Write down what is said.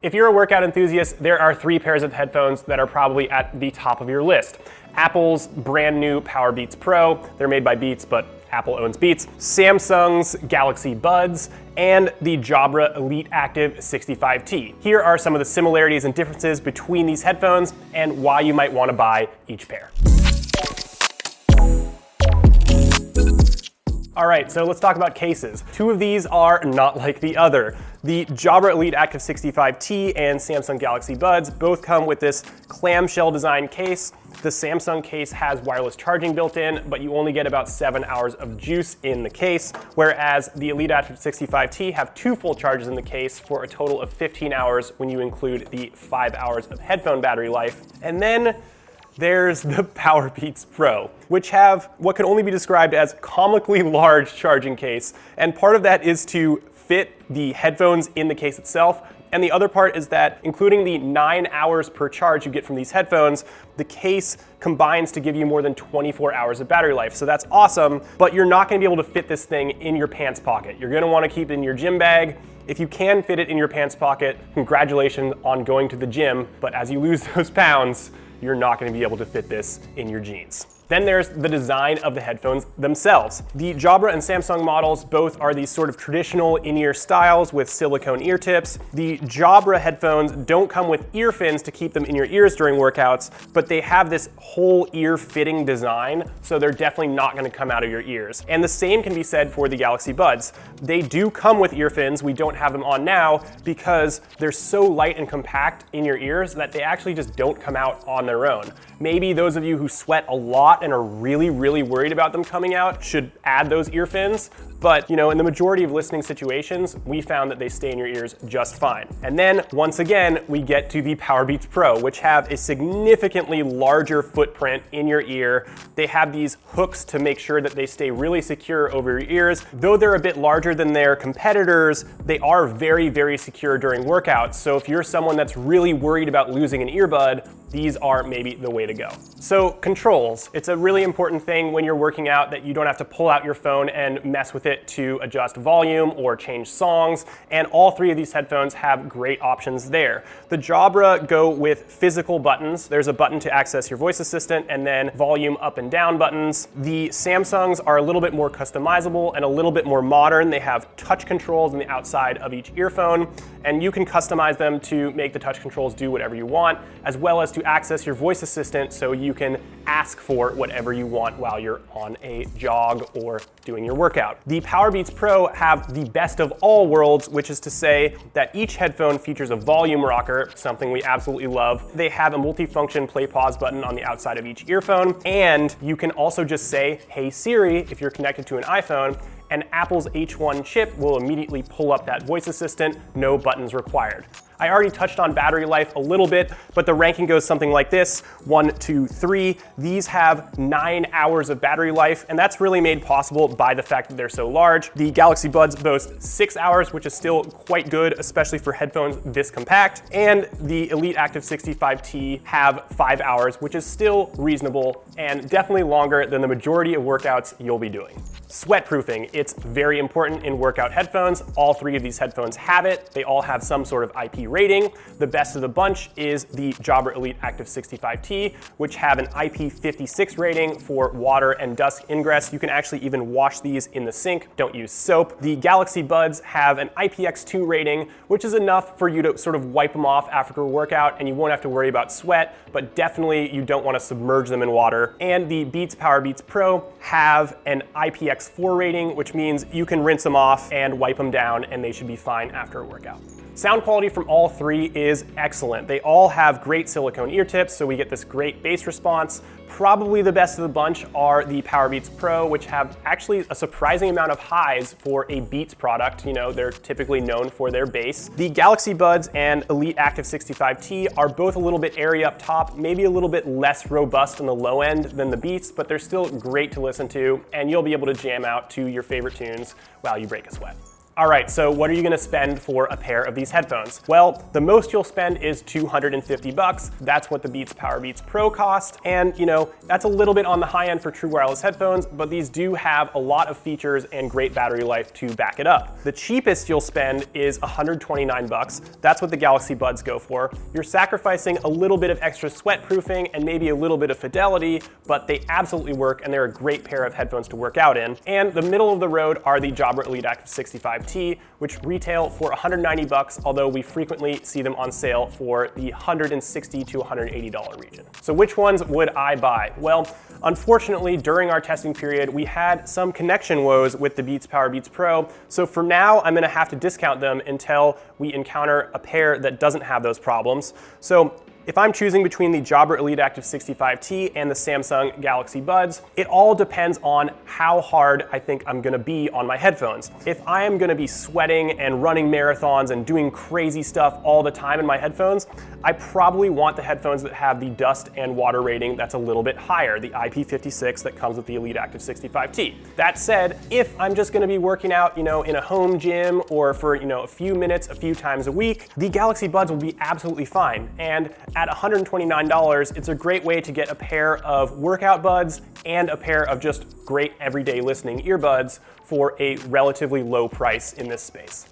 If you're a workout enthusiast, there are 3 pairs of headphones that are probably at the top of your list. Apple's brand new Powerbeats Pro, they're made by Beats, but Apple owns Beats. Samsung's Galaxy Buds, and the Jabra Elite Active 65T. Here are some of the similarities and differences between these headphones and why you might want to buy each pair. All right, so let's talk about cases. 2 of these are not like the other. The Jabra Elite Active 65T and Samsung Galaxy Buds both come with this clamshell design case. The Samsung case has wireless charging built in, but you only get about 7 hours of juice in the case, whereas the Elite Active 65T have 2 full charges in the case for a total of 15 hours when you include the 5 hours of headphone battery life. And then there's the Powerbeats Pro, which have what can only be described as comically large charging case. And part of that is to fit the headphones in the case itself. And the other part is that including the 9 hours per charge you get from these headphones, the case combines to give you more than 24 hours of battery life. So that's awesome, but you're not gonna be able to fit this thing in your pants pocket. You're gonna wanna keep it in your gym bag. If you can fit it in your pants pocket, congratulations on going to the gym, but as you lose those pounds, you're not gonna be able to fit this in your jeans. Then there's the design of the headphones themselves. The Jabra and Samsung models both are these sort of traditional in-ear styles with silicone ear tips. The Jabra headphones don't come with ear fins to keep them in your ears during workouts, but they have this whole ear fitting design, so they're definitely not gonna come out of your ears. And the same can be said for the Galaxy Buds. They do come with ear fins. We don't have them on now because they're so light and compact in your ears that they actually just don't come out on their own. Maybe those of you who sweat a lot and are really worried about them coming out should add those ear fins. But in the majority of listening situations, we found that they stay in your ears just fine. And then once again, we get to the Powerbeats Pro, which have a significantly larger footprint in your ear. They have these hooks to make sure that they stay really secure over your ears. Though they're a bit larger than their competitors, they are very secure during workouts. So if you're someone that's really worried about losing an earbud, these are maybe the way to go. So controls, it's a really important thing when you're working out that you don't have to pull out your phone and mess with it to adjust volume or change songs, and all 3 of these headphones have great options there. The Jabra go with physical buttons. There's a button to access your voice assistant and then volume up and down buttons. The Samsungs are a little bit more customizable and a little bit more modern. They have touch controls on the outside of each earphone, and you can customize them to make the touch controls do whatever you want, as well as to access your voice assistant so you can ask for whatever you want while you're on a jog or doing your workout. The Powerbeats Pro have the best of all worlds, which is to say that each headphone features a volume rocker, something we absolutely love. They have a multifunction play pause button on the outside of each earphone, and you can also just say, "Hey Siri," if you're connected to an iPhone, and Apple's H1 chip will immediately pull up that voice assistant, no buttons required. I already touched on battery life a little bit, but the ranking goes something like this: 1, 2, 3. These have 9 hours of battery life, and that's really made possible by the fact that they're so large. The Galaxy Buds boast 6 hours, which is still quite good, especially for headphones this compact, and the Elite Active 65T have 5 hours, which is still reasonable and definitely longer than the majority of workouts you'll be doing. Sweat-proofing, it's very important in workout headphones. All 3 of these headphones have it. They all have some sort of IP rating. The best of the bunch is the Jabra Elite Active 65T, which have an IP56 rating for water and dust ingress. You can actually even wash these in the sink. Don't use soap. The Galaxy Buds have an IPX2 rating, which is enough for you to sort of wipe them off after a workout, and you won't have to worry about sweat, but definitely you don't want to submerge them in water. And the Beats Powerbeats Pro have an IPX4 rating, which means you can rinse them off and wipe them down, and they should be fine after a workout. Sound quality from all 3 is excellent. They all have great silicone ear tips, so we get this great bass response. Probably the best of the bunch are the Powerbeats Pro, which have actually a surprising amount of highs for a Beats product. They're typically known for their bass. The Galaxy Buds and Elite Active 65T are both a little bit airy up top, maybe a little bit less robust on the low end than the Beats, but they're still great to listen to, and you'll be able to jam out to your favorite tunes while you break a sweat. All right, so what are you gonna spend for a pair of these headphones? Well, the most you'll spend is $250. That's what the Beats Powerbeats Pro cost. And that's a little bit on the high end for true wireless headphones, but these do have a lot of features and great battery life to back it up. The cheapest you'll spend is $129. That's what the Galaxy Buds go for. You're sacrificing a little bit of extra sweat proofing and maybe a little bit of fidelity, but they absolutely work and they're a great pair of headphones to work out in. And the middle of the road are the Jabra Elite Active 65T, which retail for $190, although we frequently see them on sale for the $160 to $180 region. So which ones would I buy? Well, unfortunately, during our testing period, we had some connection woes with the Beats Powerbeats Pro. So for now, I'm gonna have to discount them until we encounter a pair that doesn't have those problems. So if I'm choosing between the Jabra Elite Active 65T and the Samsung Galaxy Buds, it all depends on how hard I think I'm gonna be on my headphones. If I am gonna be sweating and running marathons and doing crazy stuff all the time in my headphones, I probably want the headphones that have the dust and water rating that's a little bit higher, the IP56 that comes with the Elite Active 65T. That said, if I'm just gonna be working out, in a home gym or for, a few minutes, a few times a week, the Galaxy Buds will be absolutely fine. And at $129, it's a great way to get a pair of workout buds and a pair of just great everyday listening earbuds for a relatively low price in this space.